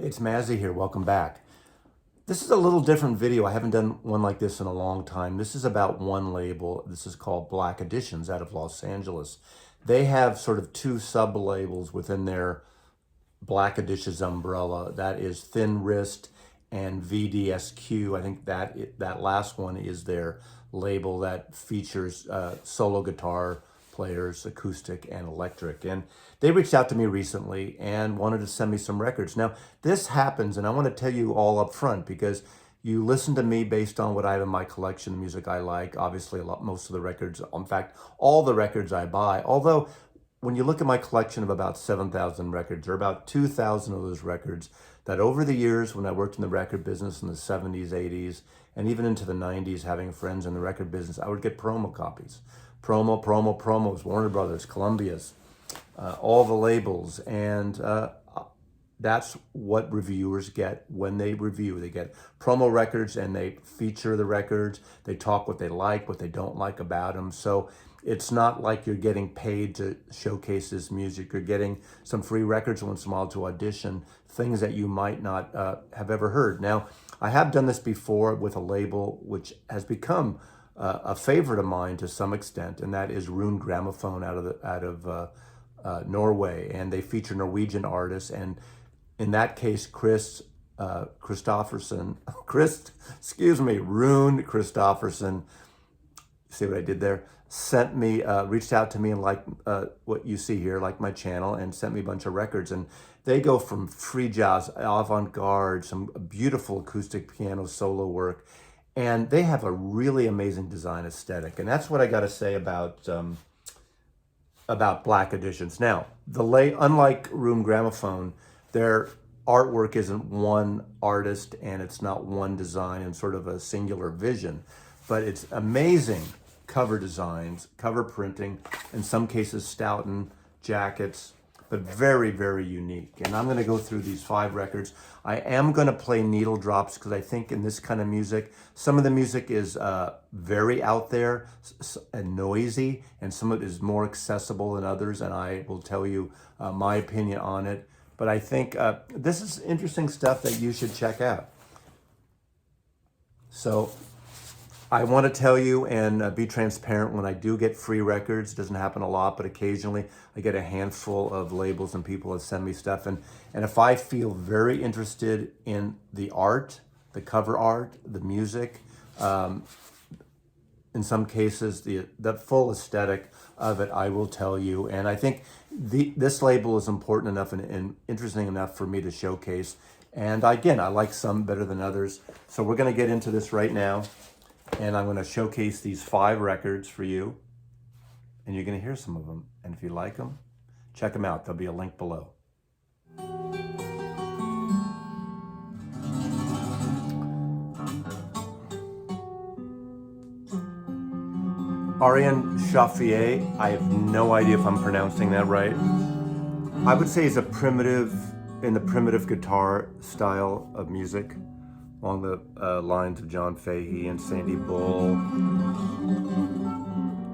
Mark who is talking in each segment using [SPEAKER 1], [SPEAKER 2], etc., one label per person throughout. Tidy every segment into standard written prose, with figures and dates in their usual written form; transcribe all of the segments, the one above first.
[SPEAKER 1] It's Mazzy here. Welcome back. This is a little different video. I haven't done one like this in a long time. This is about one label. This is called Black Editions out of Los Angeles. They have sort of two sub-labels within their Black Editions umbrella. That is Thin Wrist and VDSQ. I think that last one is their label that features solo guitar players, acoustic and electric. And they reached out to me recently and wanted to send me some records. Now, this happens, and I want to tell you all up front because you listen to me based on what I have in my collection, the music I like. Obviously, most of the records, in fact, all the records I buy. Although, when you look at my collection of about 7,000 records, there are about 2,000 of those records that over the years, when I worked in the record business in the 70s, 80s, and even into the 90s, having friends in the record business, I would get promo copies. Promos, Warner Brothers, Columbia's, all the labels. And that's what reviewers get when they review. They get promo records and they feature the records. They talk what they like, what they don't like about them. So it's not like you're getting paid to showcase this music. You're getting some free records once in a while to audition, things that you might not have ever heard. Now, I have done this before with a label which has become a favorite of mine to some extent, and that is Rune Gramophone out of Norway, and they feature Norwegian artists, and in that case, Rune Christofferson, see what I did there? Sent me, reached out to me and liked what you see here, like my channel, and sent me a bunch of records. And they go from free jazz, avant-garde, some beautiful acoustic piano solo work, and they have a really amazing design aesthetic. And that's what I got to say about Black Editions. Now, unlike Rune Gramophone, their artwork isn't one artist and it's not one design and sort of a singular vision, but it's amazing cover designs, cover printing, in some cases Stoughton jackets, but very, very unique. And I'm going to go through these 5 records. I am going to play needle drops because I think in this kind of music, some of the music is very out there and noisy, and some of it is more accessible than others, and I will tell you my opinion on it. But I think this is interesting stuff that you should check out. So I want to tell you and be transparent when I do get free records. It doesn't happen a lot, but occasionally I get a handful of labels and people that send me stuff. And if I feel very interested in the art, the cover art, the music, in some cases, the full aesthetic of it, I will tell you. And I think this label is important enough and interesting enough for me to showcase. And again, I like some better than others. So we're going to get into this right now. And I'm going to showcase these 5 records for you. And you're going to hear some of them. And if you like them, check them out. There'll be a link below. Ariane Chauffier, I have no idea if I'm pronouncing that right. I would say is in the primitive guitar style of music, along the lines of John Fahey and Sandy Bull.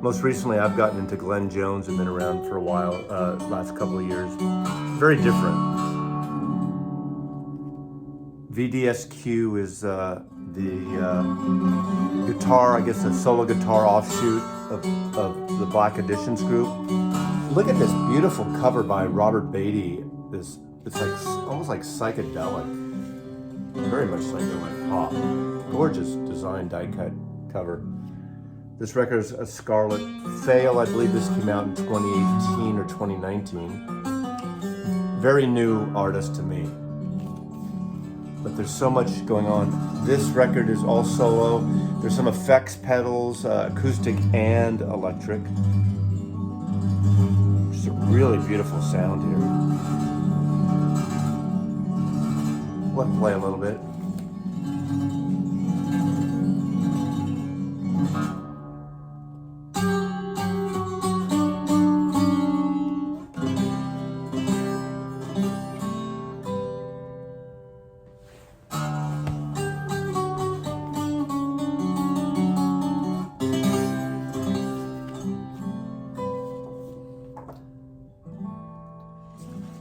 [SPEAKER 1] Most recently, I've gotten into Glenn Jones and been around for a while, last couple of years. Very different. VDSQ is the guitar, I guess a solo guitar offshoot of the Black Editions group. Look at this beautiful cover by Robert Beatty. It's like almost like psychedelic. Very much psychedelic pop. Gorgeous design die cut cover. This record is a Scarlet Fail. I believe this came out in 2018 or 2019. Very new artist to me. But there's so much going on. This record is all solo. There's some effects pedals, acoustic and electric. Just a really beautiful sound here. Let me play a little bit.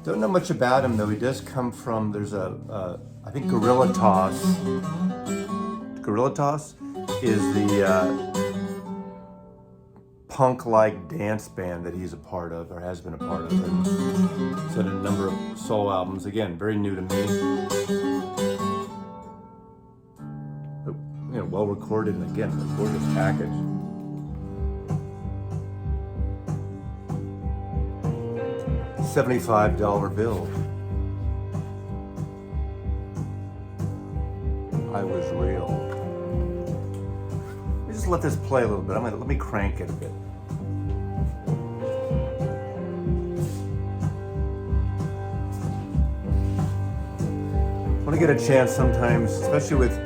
[SPEAKER 1] Don't know much about him though. He does come from, there's I think Gorilla Toss. Gorilla Toss is the punk-like dance band that he's a part of, or has been a part of. And he's had a number of solo albums. Again, very new to me. But, you know, well recorded, and again, a gorgeous package. $75 bill. I Was Real. Let me just let this play a little bit. Let me crank it a bit. When I get a chance sometimes, especially with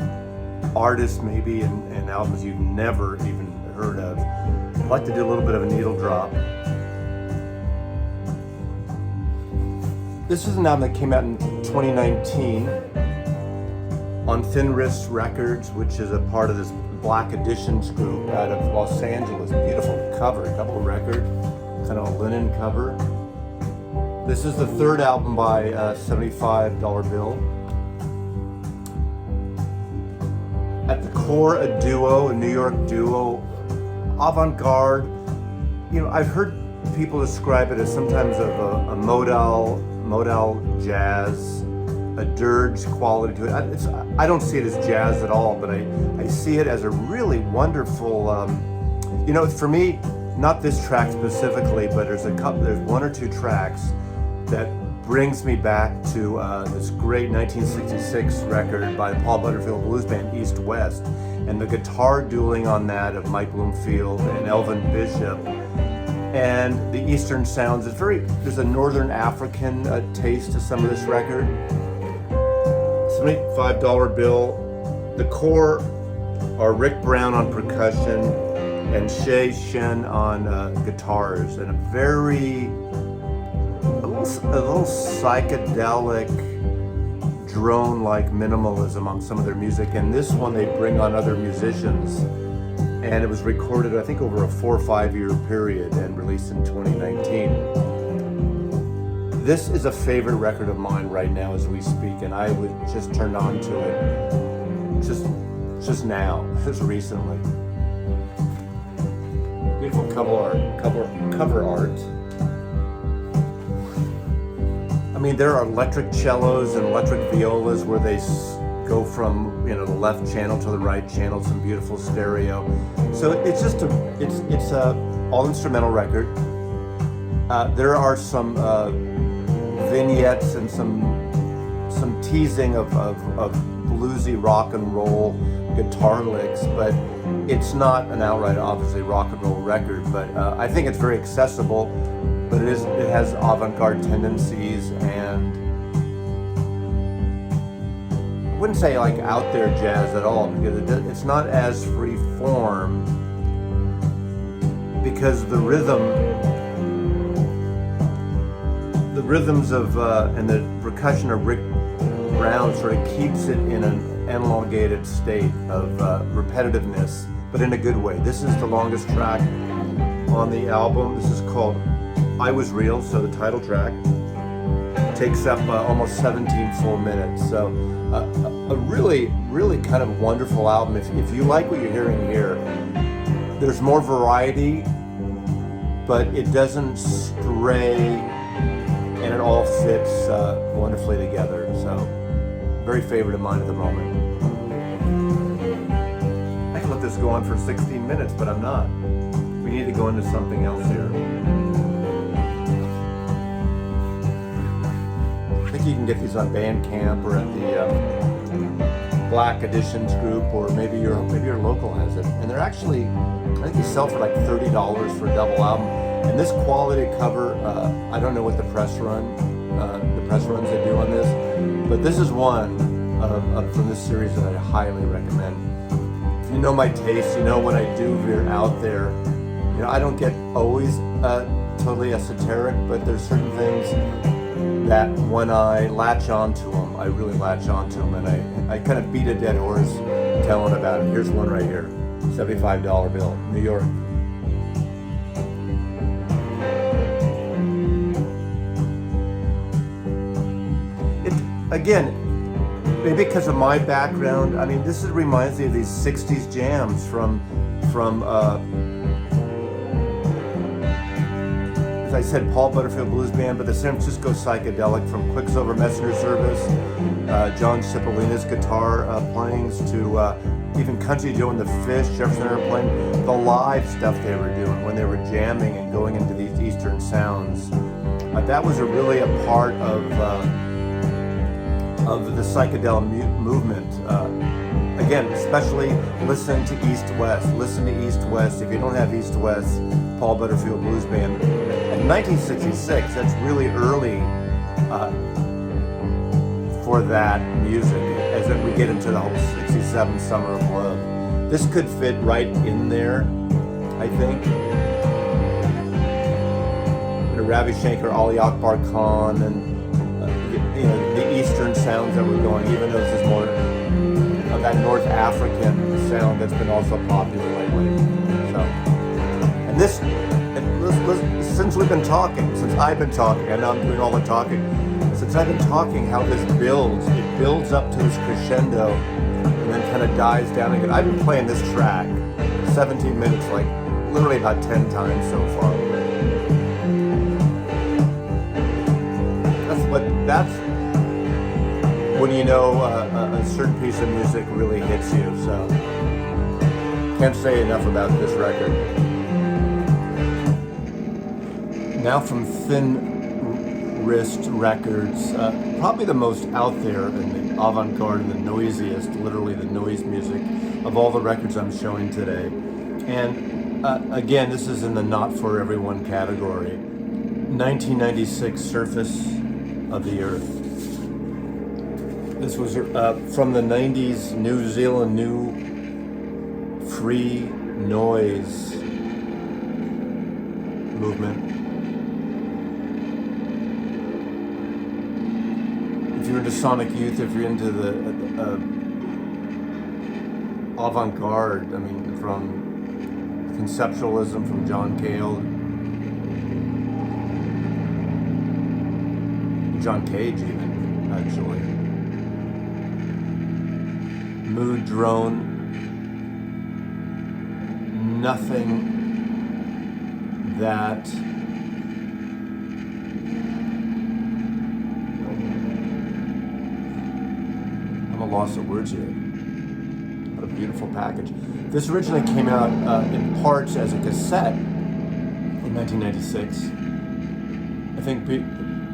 [SPEAKER 1] artists maybe and albums you've never even heard of, I like to do a little bit of a needle drop. This is an album that came out in 2019 on Thin Wrist Records, which is a part of this Black Editions group out of Los Angeles. Beautiful cover, double record, kind of a linen cover. This is the third album by $75 bill. At the core, a duo, a New York duo, avant-garde. You know, I've heard people describe it as sometimes of a modal jazz, a dirge quality to it. I don't see it as jazz at all, but I see it as a really wonderful, you know, for me, not this track specifically, but there's one or two tracks that brings me back to this great 1966 record by the Paul Butterfield Blues Band, East West, and the guitar dueling on that of Mike Bloomfield and Elvin Bishop. And the Eastern sounds, there's a Northern African taste to some of this record. $75 bill. The core are Rick Brown on percussion and Shay Shen on guitars, and a little psychedelic drone-like minimalism on some of their music. And this one they bring on other musicians. And it was recorded, I think, over a 4 or 5 year period and released in 2019. This is a favorite record of mine right now as we speak, and I was just turned on to it just now, just recently. Beautiful cover art. I mean, there are electric cellos and electric violas where they go from, you know, the left channel to the right channel, some beautiful stereo. So it's just it's a all instrumental record. There are some vignettes and some teasing of bluesy rock and roll guitar licks, but it's not an outright, obviously, rock and roll record. But I think it's very accessible. But it has avant-garde tendencies, and I wouldn't say like out there jazz at all, because it's not as free form, because the rhythms of and the percussion of Rick Brown sort of keeps it in an elongated state of repetitiveness, but in a good way. This is the longest track on the album. This is called I Was Real, so the title track takes up almost 17 full minutes. So a really, really kind of wonderful album. If you like what you're hearing here, there's more variety, but it doesn't stray, and it all fits wonderfully together. So very favorite of mine at the moment. I can let this go on for 16 minutes, but I'm not. We need to go into something else here. I think you can get these on Bandcamp or at the Black Editions group, or maybe your local has it. And they're actually, I think they sell for like $30 for a double album. And this quality cover, I don't know what the press runs they do on this, but this is one from this series that I highly recommend. If you know my taste, you know when I do veer out there, you know, I don't get always totally esoteric, but there's certain things that when I latch onto them, I really latch onto them, and I kind of beat a dead horse telling about it. Here's one right here, $75 bill, New York. again, maybe because of my background, I mean, reminds me of these 60s jams from as I said, Paul Butterfield Blues Band, but the San Francisco Psychedelic, from Quicksilver Messenger Service, John Cipollina's guitar playings, to even Country Joe and the Fish, Jefferson Airplane, the live stuff they were doing when they were jamming and going into these Eastern sounds. That was really a part of the psychedelic movement. Again, especially listen to East-West. Listen to East-West. If you don't have East-West, Paul Butterfield Blues Band. In 1966, that's really early for that music, as we get into the whole 67 Summer of Love. This could fit right in there, I think. Ravi Shankar, Ali Akbar Khan, and the Eastern sounds that were going, even though this is more of that North African sound that's been also popular lately. So, and since we've been talking, since I've been talking, I know I'm doing all the talking, since I've been talking, how this builds, it builds up to this crescendo and then kind of dies down again. I've been playing this track 17 minutes, like literally about 10 times so far. That's when you know a certain piece of music really hits you. So can't say enough about this record. Now from Thin Wrist Records, probably the most out there and the avant-garde and the noisiest, literally the noise music of all the records I'm showing today. And again, this is in the not for everyone category. 1996 Surface of the Earth. This was from the 90s New Zealand new free noise movement. If you're into Sonic Youth, if you're into the avant-garde, I mean, from conceptualism from John Cale, John Cage even, actually. Mood Drone. Nothing that I'm at a loss of words here. What a beautiful package. This originally came out in parts as a cassette in 1996. I think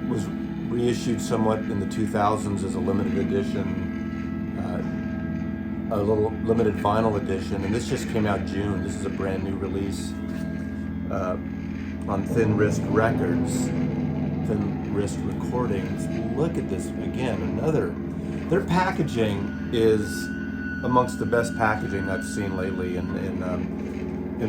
[SPEAKER 1] was reissued somewhat in the 2000s as a limited edition, a little limited vinyl edition, and this just came out June. This is a brand new release on Thin Wrist Records, Thin Wrist Recordings. Look at this again, their packaging is amongst the best packaging I've seen lately in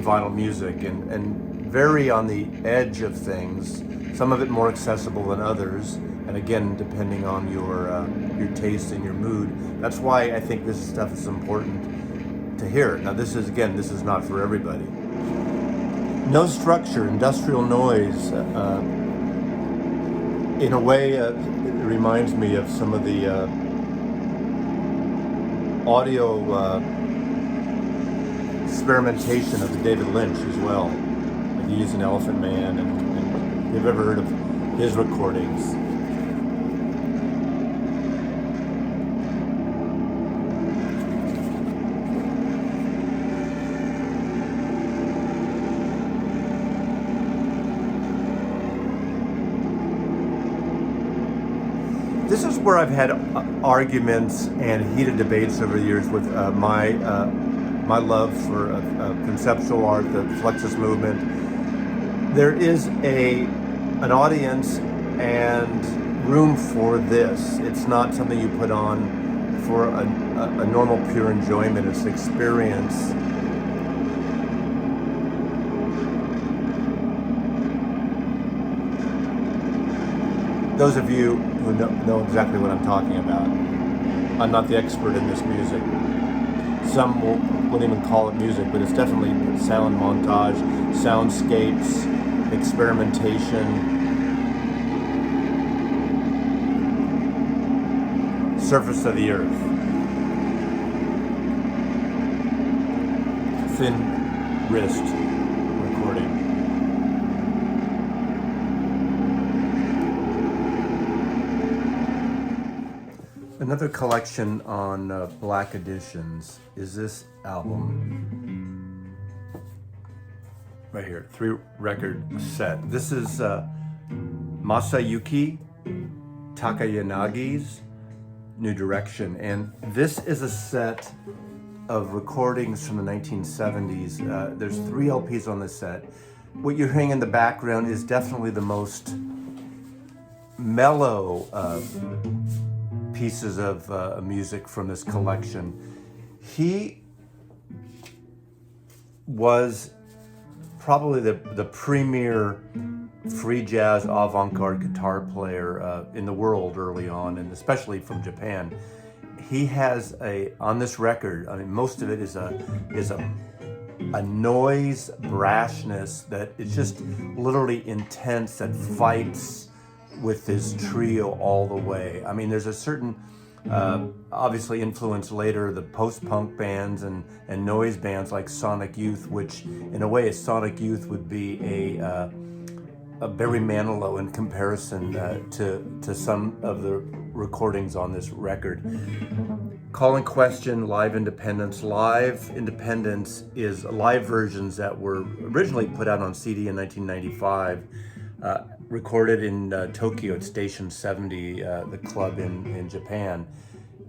[SPEAKER 1] vinyl music, and very on the edge of things. Some of it more accessible than others, and again, depending on your taste and your mood. That's why I think this stuff is important to hear. Now, this is not for everybody. No structure, industrial noise. In a way, it reminds me of some of the audio experimentation of David Lynch as well. Like he used an Elephant Man, and if you've ever heard of his recordings. This is where I've had arguments and heated debates over the years with my love for conceptual art, the Fluxus movement. There is an audience and room for this. It's not something you put on for a normal pure enjoyment. It's experience. Those of you who know exactly what I'm talking about. I'm not the expert in this music. Some wouldn't even call it music, but it's definitely sound montage, soundscapes, experimentation. surface of the earth. Thin wrist recording. Another collection on Black Editions is this album right here, 3-record set. This is Masayuki Takayanagi's New Direction, and this is a set of recordings from the 1970s. There's 3 LPs on this set. What you're hearing in the background is definitely the most mellow pieces of music from this collection. He was probably the premier free jazz avant-garde guitar player in the world early on, and especially from Japan. He has on this record, I mean, most of it is a noise brashness that is just literally intense, that fights with his trio all the way. I mean, there's a certain, obviously influence later, the post-punk bands and noise bands like Sonic Youth, which in a way, Sonic Youth would be a Barry Manilow in comparison to some of the recordings on this record. Call in Question, Live Independence. Live Independence is live versions that were originally put out on CD in 1995, recorded in Tokyo at Station 70, the club in Japan.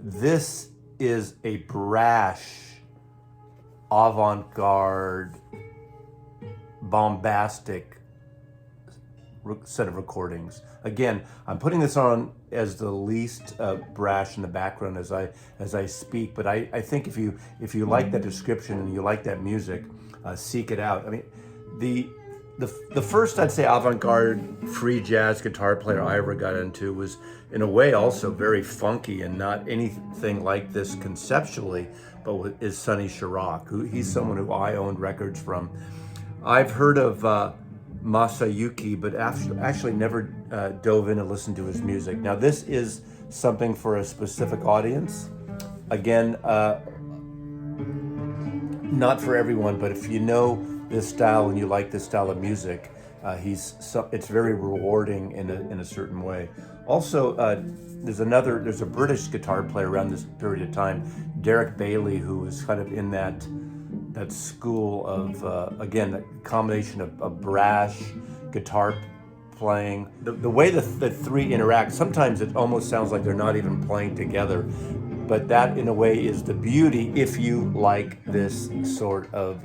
[SPEAKER 1] This is a brash, avant-garde, bombastic set of recordings. Again, I'm putting this on as the least brash in the background as I speak, but I think if you like that description and you like that music, seek it out. I mean, the first, I'd say, avant-garde free jazz guitar player I ever got into was in a way also very funky and not anything like this conceptually, but is Sonny Chirac. He's someone who I owned records from. I've heard of Masayuki, but actually never dove in and listened to his music. Now this is something for a specific audience. Again, not for everyone, but if you know this style and you like this style of music, it's very rewarding in a certain way. Also, there's a British guitar player around this period of time, Derek Bailey, who was kind of in that school of, again, the combination of brash guitar playing. The way the 3 interact, sometimes it almost sounds like they're not even playing together, but that in a way is the beauty if you like this sort of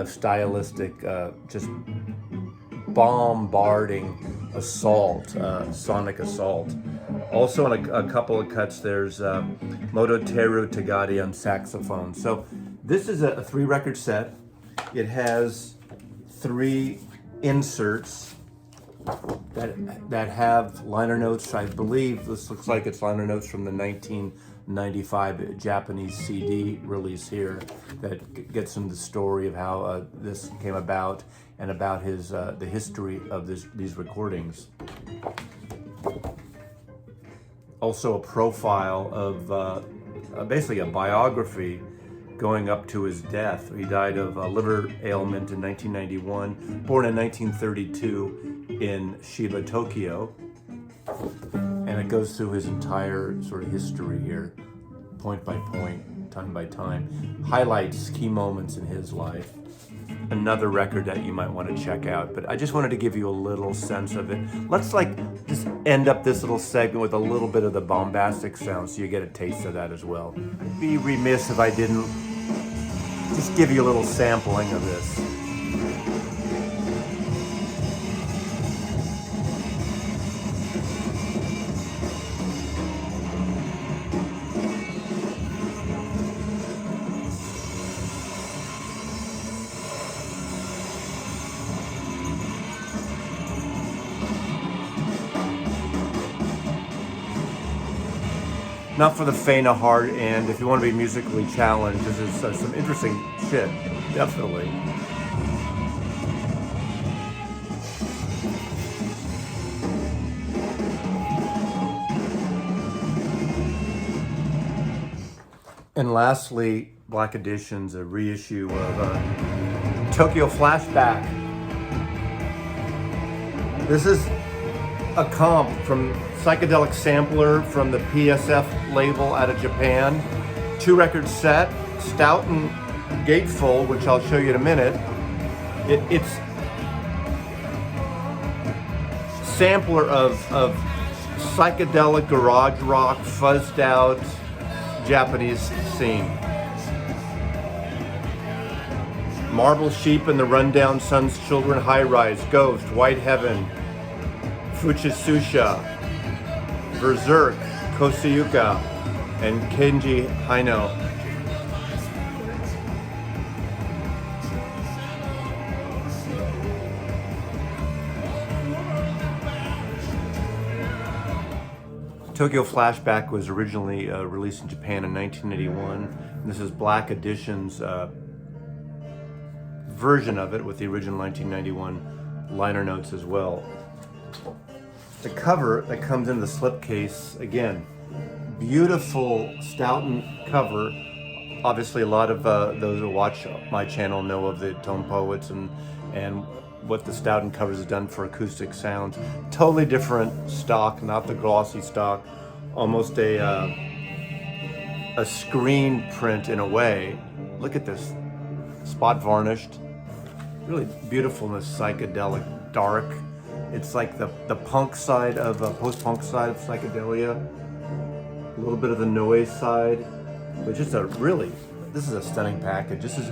[SPEAKER 1] stylistic, just bombarding assault, sonic assault. Also on a couple of cuts, there's Mototeru Tagadi on saxophone. So this is a 3-record set. It has 3 inserts that have liner notes. I believe this looks like it's liner notes from the 1995 Japanese CD release here that gets into the story of how this came about and about the history of these recordings. Also a profile of basically a biography going up to his death. He died of a liver ailment in 1991, born in 1932 in Shiba, Tokyo. And it goes through his entire sort of history here, point by point, time by time. Highlights key moments in his life. Another record that you might want to check out, but I just wanted to give you a little sense of it. Let's just end up this little segment with a little bit of the bombastic sound so you get a taste of that as well. I'd be remiss if I didn't just give you a little sampling of this. Not for the faint of heart, and if you want to be musically challenged, this is some interesting shit, definitely. And lastly, Black Editions, a reissue of Tokyo Flashback. This is a comp from Psychedelic Sampler from the PSF label out of Japan. 2-record set, stout and gatefold, which I'll show you in a minute. It's sampler of psychedelic garage rock, fuzzed out Japanese scene. Marble Sheep and the Rundown Sun's Children, High Rise, Ghost, White Heaven, Fuchisusha, Berserk, Kosuyuka, and Kenji Haino. Tokyo Flashback was originally released in Japan in 1981. This is Black Edition's version of it with the original 1991 liner notes as well. The cover that comes in the slipcase, again, beautiful Stoughton cover. Obviously, a lot of those who watch my channel know of the Tone Poets and what the Stoughton covers has done for acoustic sounds. Totally different stock, not the glossy stock, almost a screen print in a way. Look at this, spot varnished, really beautifulness, psychedelic, dark. It's like the punk side of post-punk side of psychedelia, a little bit of the noise side, but just this is a stunning package. This is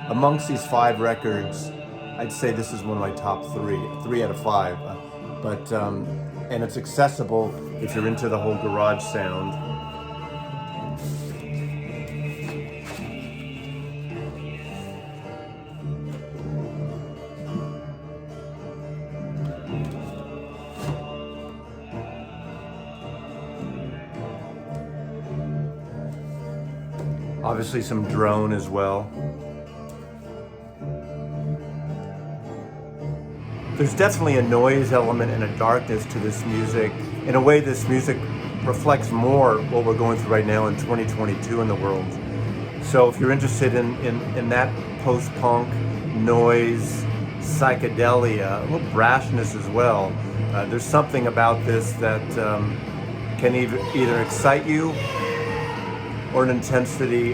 [SPEAKER 1] amongst these 5 records, I'd say this is one of my top 3 out of 5. And it's accessible if you're into the whole garage sound. Obviously some drone as well. There's definitely a noise element and a darkness to this music. In a way, this music reflects more what we're going through right now in 2022 in the world. So if you're interested in that post-punk, noise, psychedelia, a little brashness as well, there's something about this that can either excite you or an intensity,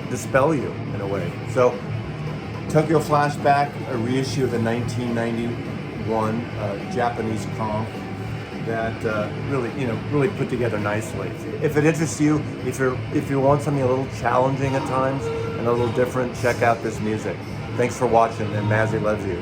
[SPEAKER 1] dispel you in a way. So Tokyo Flashback, a reissue of the 1991 Japanese comp that really put together nicely. If it interests you, if you want something a little challenging at times and a little different, check out this music. Thanks for watching, and Mazzy loves you.